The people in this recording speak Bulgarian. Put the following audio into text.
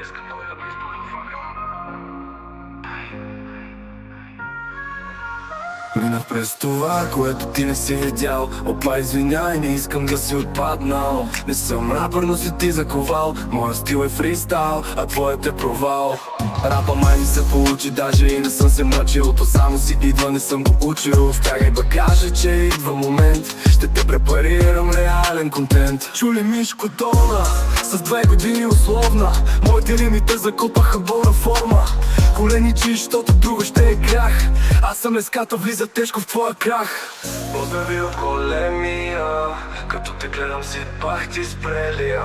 Искам да ми изпълня. Минах през това, което ти не си видял. Опа, извиняй, не искам да си отпаднал. Не съм рапър, но си ти заковал. Моя стил е фристайл, а твоят е провал. Рапа май ми се получи, даже и не съм се мъчил. То само си идва, не съм го учил. Втягай багажа, че идва момент. Ще те препарирам реален контент. Чули Мишко Дона, с 2 години условна. Моите рими те закопаха болна форма. Коленичи, защото друго ще е крах. Аз съм леската, влиза тежко в твоя крах. Поздрави от големия, като те гледам си пах ти спрелия.